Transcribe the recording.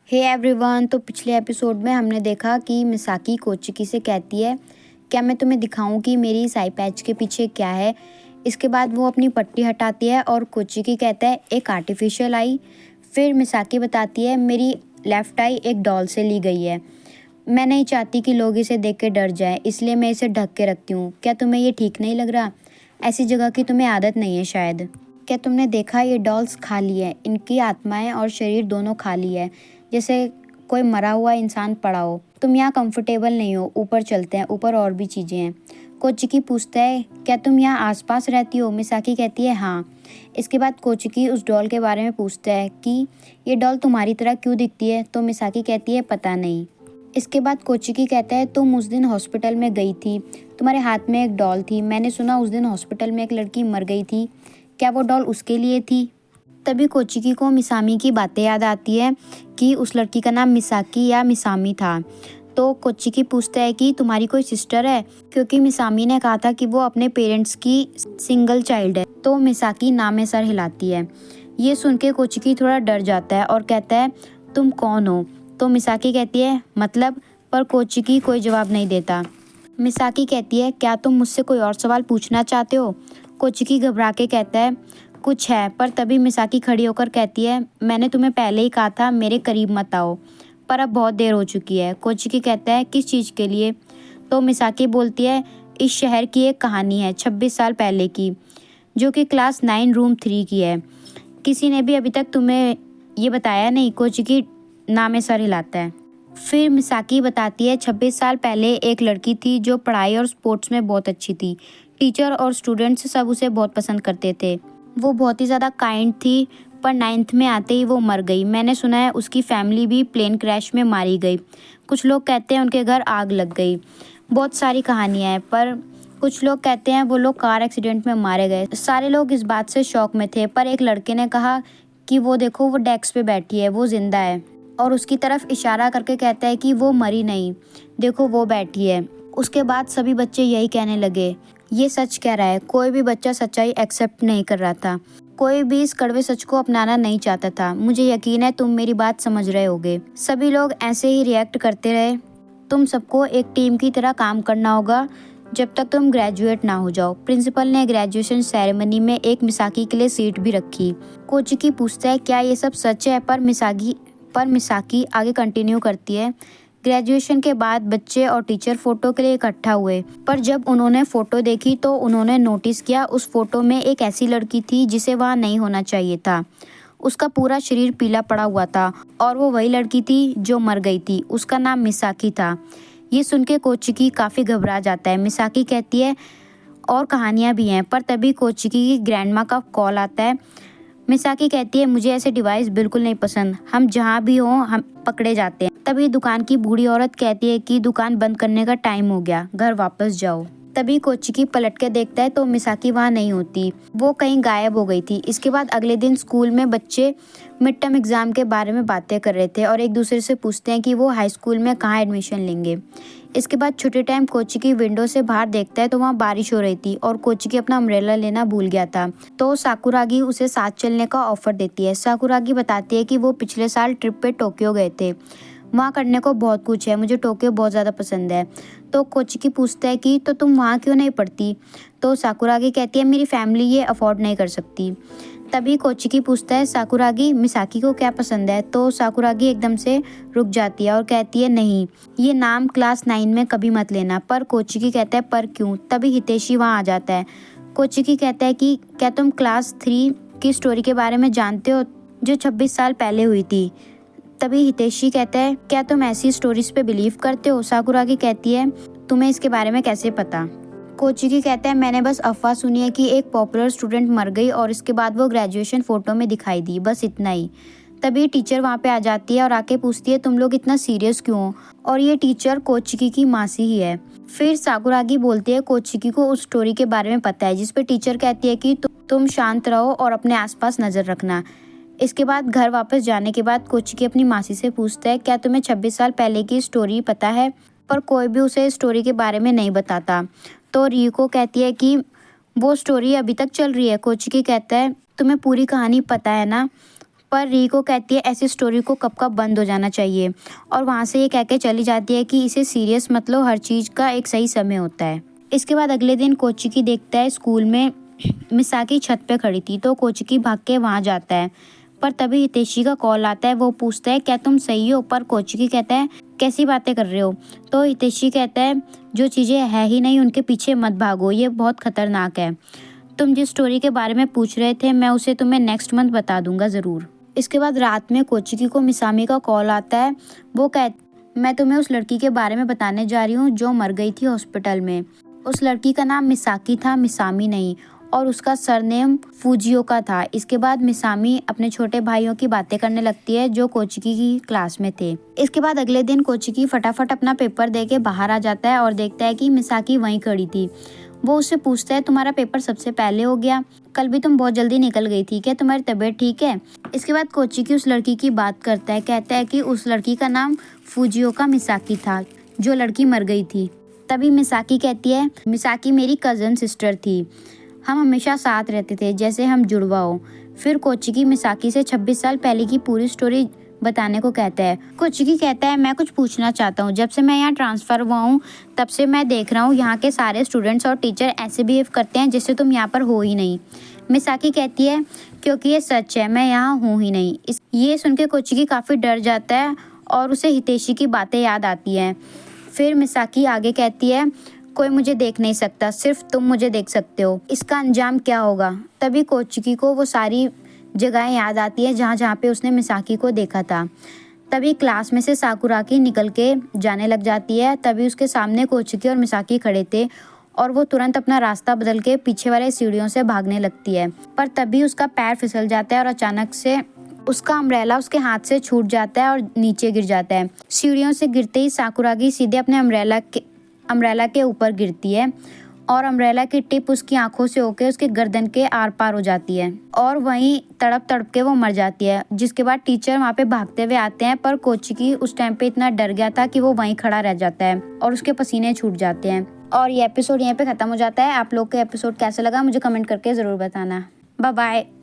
Hey everyone. तो पिछले episode में हमने देखा कि मिसाकी कोचिकी से कहती है, क्या मैं तुम्हें दिखाऊं कि मेरी इस आई पैच के पीछे क्या है। इसके बाद वो अपनी पट्टी हटाती है और कोचिकी कहता है एक आर्टिफिशियल आई। फिर मिसाकी बताती है मेरी लेफ्ट आई एक डॉल से ली गई है। मैं नहीं चाहती कि लोग इसे देख के डर जाएं, इसलिए मैं इसे ढक के रखती हूँ। क्या तुम्हें ये ठीक नहीं लग रहा? ऐसी जगह की तुम्हें आदत नहीं है शायद। क्या तुमने देखा ये डॉल्स खाली है, इनकी आत्माएं और शरीर दोनों खाली है, जैसे कोई मरा हुआ इंसान पड़ा हो। तुम यहाँ कंफर्टेबल नहीं हो, ऊपर चलते हैं, ऊपर और भी चीज़ें हैं। कोचिकी पूछता है क्या तुम यहाँ आसपास रहती हो? मिसाकी कहती है हाँ। इसके बाद कोचिकी उस डॉल के बारे में पूछता है कि ये डॉल तुम्हारी तरह क्यों दिखती है? तो मिसाकी कहती है पता नहीं। इसके बाद कोचिकी कहता है तुम उस दिन हॉस्पिटल में गई थी, तुम्हारे हाथ में एक डॉल थी, मैंने सुना उस दिन हॉस्पिटल में एक लड़की मर गई थी, क्या वो डॉल उसके लिए थी? तभी कोचिकी को मिसामी की बातें याद आती है कि उस लड़की का नाम मिसाकी या मिसामी था। तो कोचिकी पूछता है कि तुम्हारी कोई सिस्टर है, क्योंकि मिसामी ने कहा था कि वो अपने पेरेंट्स की सिंगल चाइल्ड है। तो मिसाकी नाम में सर हिलाती है। ये सुन के कोचिकी थोड़ा डर जाता है और कहता है तुम कौन हो? तो मिसाकी कहती है मतलब, पर कोचिकी कोई जवाब नहीं देता। मिसाकी कहती है क्या तुम मुझसे कोई और सवाल पूछना चाहते हो? कोचिकी घबरा के कहता है कुछ है, पर तभी मिसाकी खड़ी होकर कहती है मैंने तुम्हें पहले ही कहा था मेरे करीब मत आओ, पर अब बहुत देर हो चुकी है। कोचिकी कहता है किस चीज़ के लिए? तो मिसाकी बोलती है इस शहर की एक कहानी है 26 साल पहले की, जो कि क्लास 9 रूम 3 की है। किसी ने भी अभी तक तुम्हें ये बताया नहीं? कोचिकी ना में सर हिलाता है। फिर मिसाकी बताती है 26 साल पहले एक लड़की थी जो पढ़ाई और स्पोर्ट्स में बहुत अच्छी थी। टीचर और स्टूडेंट्स सब उसे बहुत पसंद करते थे। वो बहुत ही ज़्यादा काइंड थी, पर 9th में आते ही वो मर गई। मैंने सुना है उसकी फैमिली भी प्लेन क्रैश में मारी गई। कुछ लोग कहते हैं उनके घर आग लग गई। बहुत सारी कहानियाँ हैं, पर कुछ लोग कहते हैं वो लोग कार एक्सीडेंट में मारे गए। सारे लोग इस बात से शॉक में थे, पर एक लड़के ने कहा कि वो देखो वो डेस्क पे बैठी है, वो जिंदा है, और उसकी तरफ इशारा करके कहता है कि वो मरी नहीं, देखो वो बैठी है। उसके बाद सभी बच्चे यही कहने लगे ये सच कह रहा है। कोई भी बच्चा सच्चाई एक्सेप्ट नहीं कर रहा था, कोई भी इस कड़वे सच को अपनाना नहीं चाहता था। मुझे यकीन है तुम मेरी बात समझ रहे होगे। सभी लोग ऐसे ही रिएक्ट करते रहे। तुम सबको एक टीम की तरह काम करना होगा जब तक तुम ग्रेजुएट ना हो जाओ। प्रिंसिपल ने ग्रेजुएशन सेरेमनी में एक मिसाकी के लिए सीट भी रखी। कोचिकी पूछता है क्या ये सब सच है? पर मिसाकी आगे कंटिन्यू करती है ग्रेजुएशन के बाद बच्चे और टीचर फोटो के लिए इकट्ठा हुए, पर जब उन्होंने फोटो देखी तो उन्होंने नोटिस किया उस फोटो में एक ऐसी लड़की थी जिसे वहाँ नहीं होना चाहिए था। उसका पूरा शरीर पीला पड़ा हुआ था और वो वही लड़की थी जो मर गई थी। उसका नाम मिसाकी था। ये सुन के कोचिकी काफ़ी घबरा जाता है। मिसाकी कहती है और कहानियाँ भी हैं, पर तभी कोचिकी की ग्रैंडमा का कॉल आता है। मिसाकी कहती है मुझे ऐसे डिवाइस बिल्कुल नहीं पसंद, हम जहाँ भी हों हम पकड़े जाते हैं। तभी दुकान की बूढ़ी औरत कहती है कि दुकान बंद करने का टाइम हो गया, घर वापस जाओ। तभी कोचिकी पलट के देखता है तो मिसाकी वहाँ नहीं होती, वो कहीं गायब हो गई थी। इसके बाद अगले दिन स्कूल में बच्चे मिड टर्म एग्जाम के बारे में बातें कर रहे थे और एक दूसरे से पूछते हैं कि वो हाई स्कूल में कहाँ एडमिशन लेंगे। इसके बाद छुट्टी टाइम कोचिकी विंडो से बाहर देखता है तो वहाँ बारिश हो रही थी और कोचिकी अपना अम्ब्रेला लेना भूल गया था। तो साकुरागी उसे साथ चलने का ऑफर देती है। साकुरागी बताती है कि वो पिछले साल ट्रिप पे टोक्यो गए थे, वहाँ करने को बहुत कुछ है, मुझे टोक्यो बहुत ज़्यादा पसंद है। तो कोचिकी पूछता है कि तो तुम वहाँ क्यों नहीं पढ़ती? तो साकुरागी कहती है मेरी फैमिली ये अफोर्ड नहीं कर सकती। तभी कोचिकी पूछता है साकुरागी मिसाकी को क्या पसंद है? तो साकुरागी एकदम से रुक जाती है और कहती है नहीं, ये नाम क्लास 9 में कभी मत लेना। पर कोचिकी कहता है पर क्यों? तभी हितेशी वहाँ आ जाता है। कोचिकी कहता है कि क्या तुम क्लास 3 की स्टोरी के बारे में जानते हो जो 26 साल पहले हुई थी? तभी हितेशी कहता है क्या तुम ऐसी स्टोरीज पे बिलीव करते हो? साकुरागी कहती है तुम्हें इसके बारे में कैसे पता? कोचिकी कहता है मैंने बस अफवाह सुनी है कि एक पॉपुलर स्टूडेंट मर गई और इसके बाद वो ग्रेजुएशन फोटो में दिखाई दी, बस इतना ही। तभी टीचर वहाँ पे आ जाती है और आके पूछती है तुम लोग इतना सीरियस क्यों हो? और ये टीचर कोचिकी की मासी ही है। फिर साकुरागी बोलती है कोचिकी को उस स्टोरी के बारे में पता है, जिसपे टीचर कहती है कि तुम शांत रहो और अपने आसपास नजर रखना। इसके बाद घर वापस जाने के बाद कोचिकी अपनी मासी से पूछता है क्या तुम्हें 26 साल पहले की स्टोरी पता है? पर कोई भी उसे स्टोरी के बारे में नहीं बताता। तो रियुको कहती है कि वो स्टोरी अभी तक चल रही है। कोचिकी कहता है तुम्हें पूरी कहानी पता है ना? पर रीको कहती है ऐसी स्टोरी को कब कब बंद हो जाना चाहिए, और वहाँ से ये कह के चली जाती है कि इसे सीरियस मत लो, हर चीज़ का एक सही समय होता है। इसके बाद अगले दिन कोचिकी देखता है स्कूल में मिसाकी छत पे खड़ी थी, तो कोचिकी भाग के वहाँ जाता है। पर तभी हितेशी का कॉल आता है। वो पूछता है क्या तुम सही हो, पर कोचिकी कहता है कैसी बातें कर रहे हो। तो हितेशी कहता है जो चीज़ें है ही नहीं उनके पीछे मत भागो, ये बहुत खतरनाक है। तुम जिस स्टोरी के बारे में पूछ रहे थे मैं उसे तुम्हें नेक्स्ट मंथ बता दूंगा ज़रूर। इसके बाद रात में कोचिकी को मिसामी का कॉल आता है। वो मैं तुम्हें उस लड़की के बारे में बताने जा रही हूँ जो मर गई थी हॉस्पिटल में। उस लड़की का नाम मिसाकी था, मिसामी नहीं, और उसका सरनेम फूजियोका था। इसके बाद मिसामी अपने छोटे भाइयों की बातें करने लगती है जो कोचिकी की क्लास में थे। इसके बाद अगले दिन कोचिकी फटाफट अपना पेपर दे के बाहर आ जाता है और देखता है कि मिसाकी वहीं खड़ी थी। वो उससे पूछता है तुम्हारा पेपर सबसे पहले हो गया, कल भी तुम बहुत जल्दी निकल गई थी, क्या तुम्हारी तबीयत ठीक है। इसके बाद कोचिकी उस लड़की की बात करता है, कहता है कि उस लड़की का नाम फूजियोका मिसाकी था जो लड़की मर गई थी। तभी मिसाकी कहती है मिसाकी मेरी कज़न सिस्टर थी, हम हमेशा साथ रहते थे जैसे हम जुड़वा हो। फिर कोचिकी मिसाकी से 26 साल पहले की पूरी स्टोरी बताने को कहता है। कोचिकी कहता है मैं कुछ पूछना चाहता हूँ, जब से मैं यहाँ ट्रांसफ़र हुआ हूँ तब से मैं देख रहा हूँ यहाँ के सारे स्टूडेंट्स और टीचर ऐसे बिहेव करते हैं जैसे तुम यहाँ पर हो ही नहीं। मिसाकी कहती है क्योंकि ये सच है, मैं यहाँ हूँ ही नहीं। ये सुन के कोचिकी काफ़ी डर जाता है और उसे हितेशी की बातें याद आती हैं। फिर मिसाकी आगे कहती है कोई मुझे देख नहीं सकता, सिर्फ तुम मुझे देख सकते हो, इसका अंजाम क्या होगा। तभी कोचिकी को वो सारी जगहें याद आती है जहाँ जहाँ पे उसने मिसाकी को देखा था। तभी क्लास में से साकुराकी निकल के जाने लग जाती है। तभी उसके सामने कोचिकी और मिसाकी खड़े थे और वो तुरंत अपना रास्ता बदल के पीछे वाले सीढ़ियों से भागने लगती है। पर तभी उसका पैर फिसल जाता है और अचानक से उसका अम्ब्रेला उसके हाथ से छूट जाता है और नीचे गिर जाता है। सीढ़ियों से गिरते ही साकुराकी सीधे अपने अम्ब्रेला के ऊपर गिरती है और अम्ब्रेला की टिप उसकी आंखों से होकर उसके गर्दन के आर पार हो जाती है और वहीं तड़प तड़प के वो मर जाती है। जिसके बाद टीचर वहाँ पे भागते हुए आते हैं, पर कोचिकी उस टाइम पे इतना डर गया था कि वो वहीं खड़ा रह जाता है और उसके पसीने छूट जाते हैं। और ये एपिसोड यहीं पे ख़त्म हो जाता है। आप लोग को एपिसोड कैसा लगा मुझे कमेंट करके ज़रूर बताना। Bye bye.